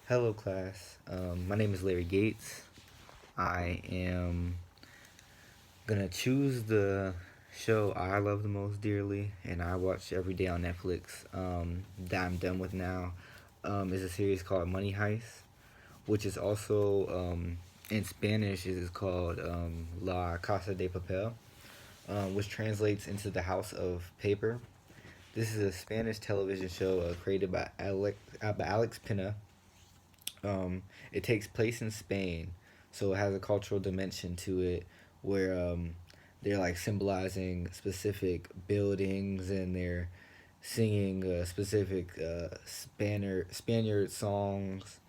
Hello, class. My name is Larry Gates. I am gonna choose the show I love the most dearly, and I watch every day on Netflix. That I'm done with now. Is a series called Money Heist, which is also in Spanish is called La Casa de Papel, which translates into the House of Paper. This is a Spanish television show created by Alex Pina. It takes place in Spain, so it has a cultural dimension to it where they're like symbolizing specific buildings and they're singing specific Spaniard songs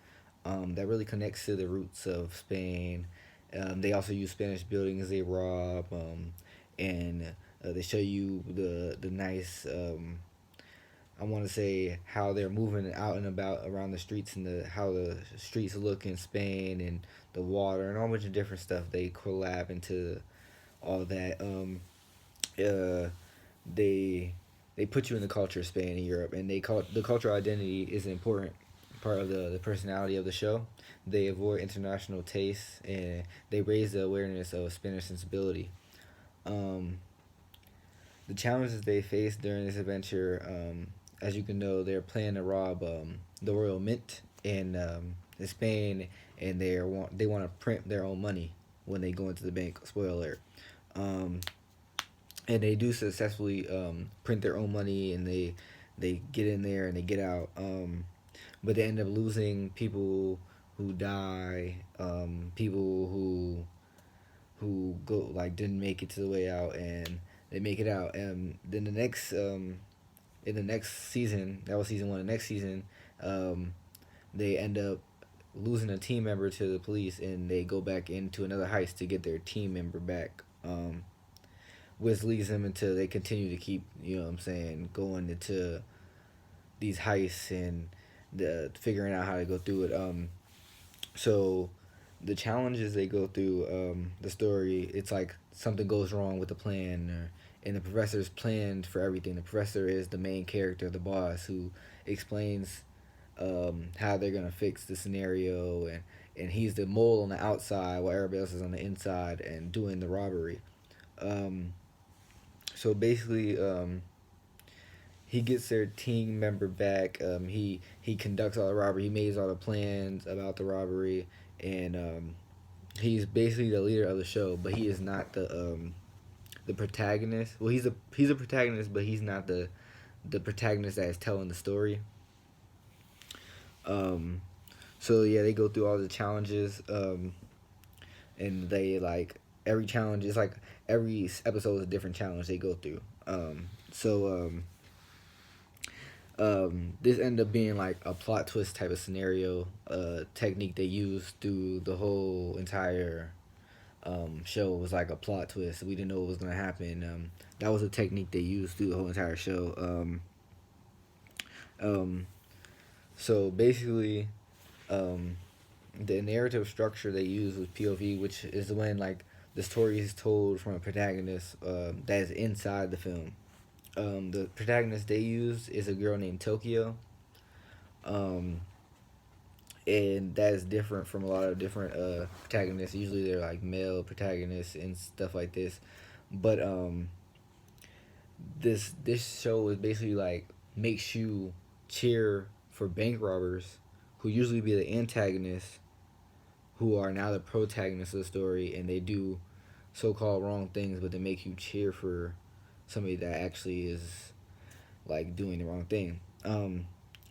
that really connects to the roots of Spain. They also use Spanish buildings they rob, and they show you the nice I want to say how they're moving out and about around the streets and the how the streets look in Spain and the water and all bunch of different stuff. They collab into all that. Uh, they they put you in the culture of Spain and Europe, and they call the cultural identity is an important part of the personality of the show. They avoid international tastes and they raise the awareness of Spanish sensibility. Um, the challenges they face during this adventure, as you can know, they're planning to rob the Royal Mint in Spain, and they want to print their own money when they go into the bank. Spoiler alert. Um, and they do successfully print their own money, and they get in there and they get out. But they end up losing people who die, people who go like didn't make it to the way out, and they make it out. And then the next in the next season, that was season one. The next season, um, they end up losing a team member to the police, and they go back into another heist to get their team member back. Which leads them until they continue to keep, you know what I'm saying, going into these heists and figuring out how to go through it. So the challenges they go through, the story, it's like something goes wrong with the plan, and the professor's planned for everything. The professor is the main character, the boss, who explains how they're gonna fix the scenario, and he's the mole on the outside while everybody else is on the inside and doing the robbery. Um, so basically, he gets their team member back. He conducts all the robbery. He makes all the plans about the robbery, and he's basically the leader of the show. But he is not the protagonist. Well, he's a protagonist, but he's not the protagonist that is telling the story. Um, so yeah, they go through all the challenges, and they like every challenge is like every episode is a different challenge they go through. This ended up being like a plot twist type of scenario technique they used through the whole entire show. Was like a plot twist. We didn't know what was gonna happen. That was a technique they used through the whole entire show. Um, so basically, um, the narrative structure they use was POV, which is when like the story is told from a protagonist that is inside the film. The protagonist they use is a girl named Tokyo, um, and that is different from a lot of different protagonists. Usually they're like male protagonists and stuff like this, but this show is basically like makes you cheer for bank robbers, who usually be the antagonists, who are now the protagonists of the story, and they do so-called wrong things, but they make you cheer for somebody that actually is like doing the wrong thing.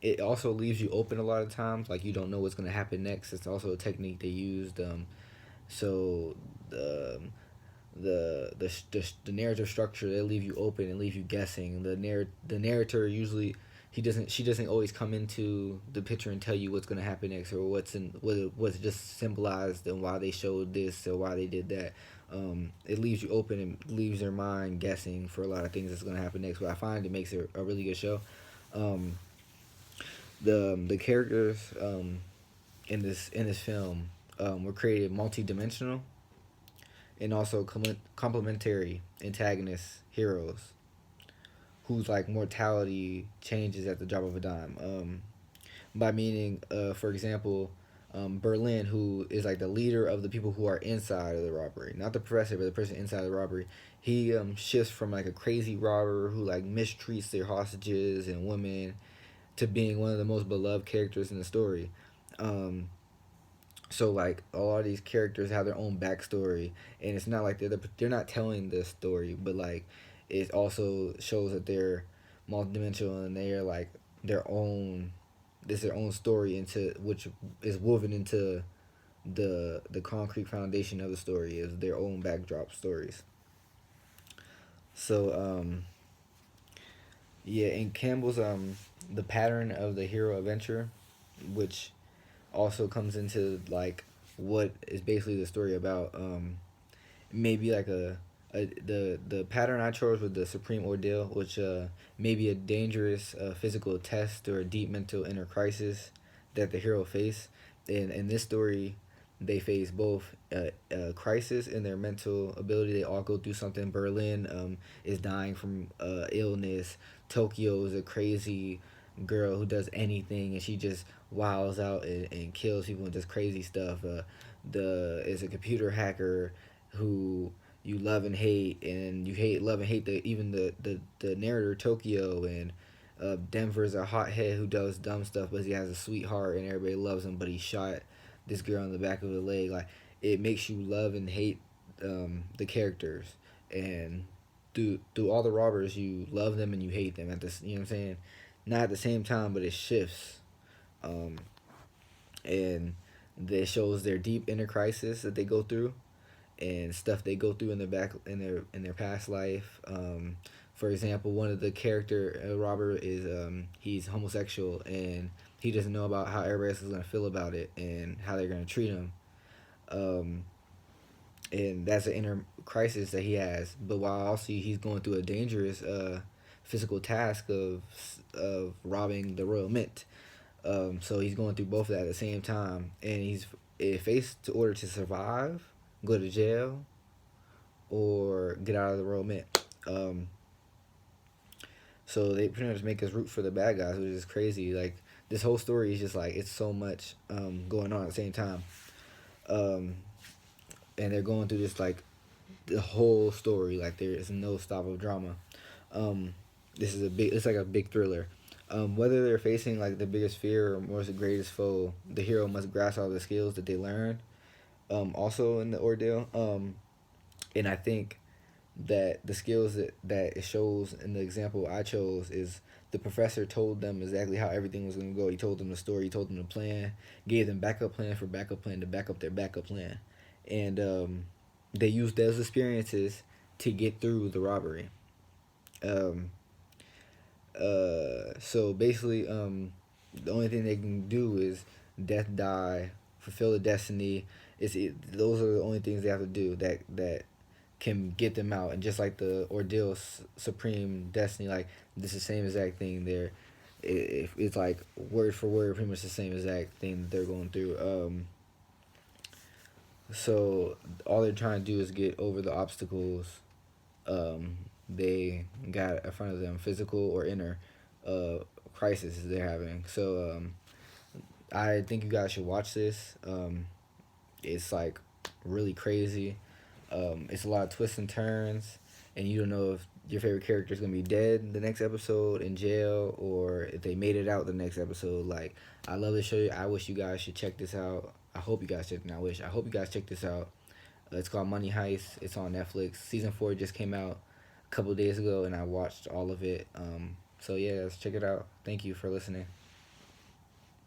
It also leaves you open a lot of times, like you don't know what's gonna happen next. It's also a technique they used. So the the narrative structure, they leave you open and leave you guessing. The narrator usually she doesn't always come into the picture and tell you what's gonna happen next, or what's just symbolized and why they showed this or why they did that. It leaves you open and leaves your mind guessing for a lot of things that's gonna happen next. But I find it makes it a really good show. Um, the characters in this film were created multi-dimensional and also complementary antagonist heroes whose like mortality changes at the drop of a dime. by meaning, for example, Berlin, who is like the leader of the people who are inside of the robbery, not the professor, but the person inside the robbery. He shifts from like a crazy robber who like mistreats their hostages and women to being one of the most beloved characters in the story. Um, so like a lot of these characters have their own backstory, and it's not like they're not telling this story, but like it also shows that they're multidimensional and they're like their own. This their own story into which is woven into the concrete foundation of the story is their own backdrop stories. So yeah, in Campbell's the pattern of the hero adventure, which also comes into like what is basically the story about. Maybe like the pattern I chose was the supreme ordeal, which may be a dangerous physical test or a deep mental inner crisis that the hero face. And in this story, they face both a crisis in their mental ability. They all go through something. Berlin is dying from illness. Tokyo is a crazy girl who does anything, and she just wows out and kills people and does crazy stuff. The is a computer hacker who you love and hate, and you hate love and hate the narrator Tokyo, and Denver's a hothead who does dumb stuff, but he has a sweetheart and everybody loves him, but he shot this girl in the back of the leg. Like it makes you love and hate the characters, and through all the robbers you love them and you hate them at this. You know what I'm saying? Not at the same time, but it shifts, um, and it shows their deep inner crisis that they go through and stuff they go through in their back in their past life. For example, one of the character Robert is he's homosexual and he doesn't know about how everybody else is gonna feel about it and how they're gonna treat him. Um, and that's an inner crisis that he has. But while also he's going through a dangerous physical task of robbing the Royal Mint. So he's going through both of that at the same time, and he's faced to order to survive, go to jail, or get out of the Royal Mint. So they pretty much make us root for the bad guys, which is crazy. Like this whole story is just like it's so much going on at the same time, um, and they're going through this like the whole story. Like there is no stop of drama. Um, this is a big. It's like a big thriller. Whether they're facing like the biggest fear or what's the greatest foe, the hero must grasp all the skills that they learn. Also in the ordeal. And I think that the skills that it shows in the example I chose is the professor told them exactly how everything was going to go. He told them the story, he told them the plan, gave them backup plan for backup plan to back up their backup plan. And they used those experiences to get through the robbery. Um, so basically, the only thing they can do is death, die, fulfill the destiny. Those are the only things they have to do that can get them out. And just like the ordeal supreme destiny, like this is the same exact thing there. It's like word for word pretty much the same exact thing that they're going through. So all they're trying to do is get over the obstacles they got in front of them, physical or inner uh, crisis they're having. So I think you guys should watch this. It's like really crazy. It's a lot of twists and turns, and you don't know if your favorite character is gonna be dead the next episode, in jail, or if they made it out the next episode. Like, I love this show. I wish you guys should check this out. I hope you guys check. I hope you guys check this out. It's called Money Heist. It's on Netflix. Season 4 just came out a couple days ago, and I watched all of it. So yeah, let's check it out. Thank you for listening.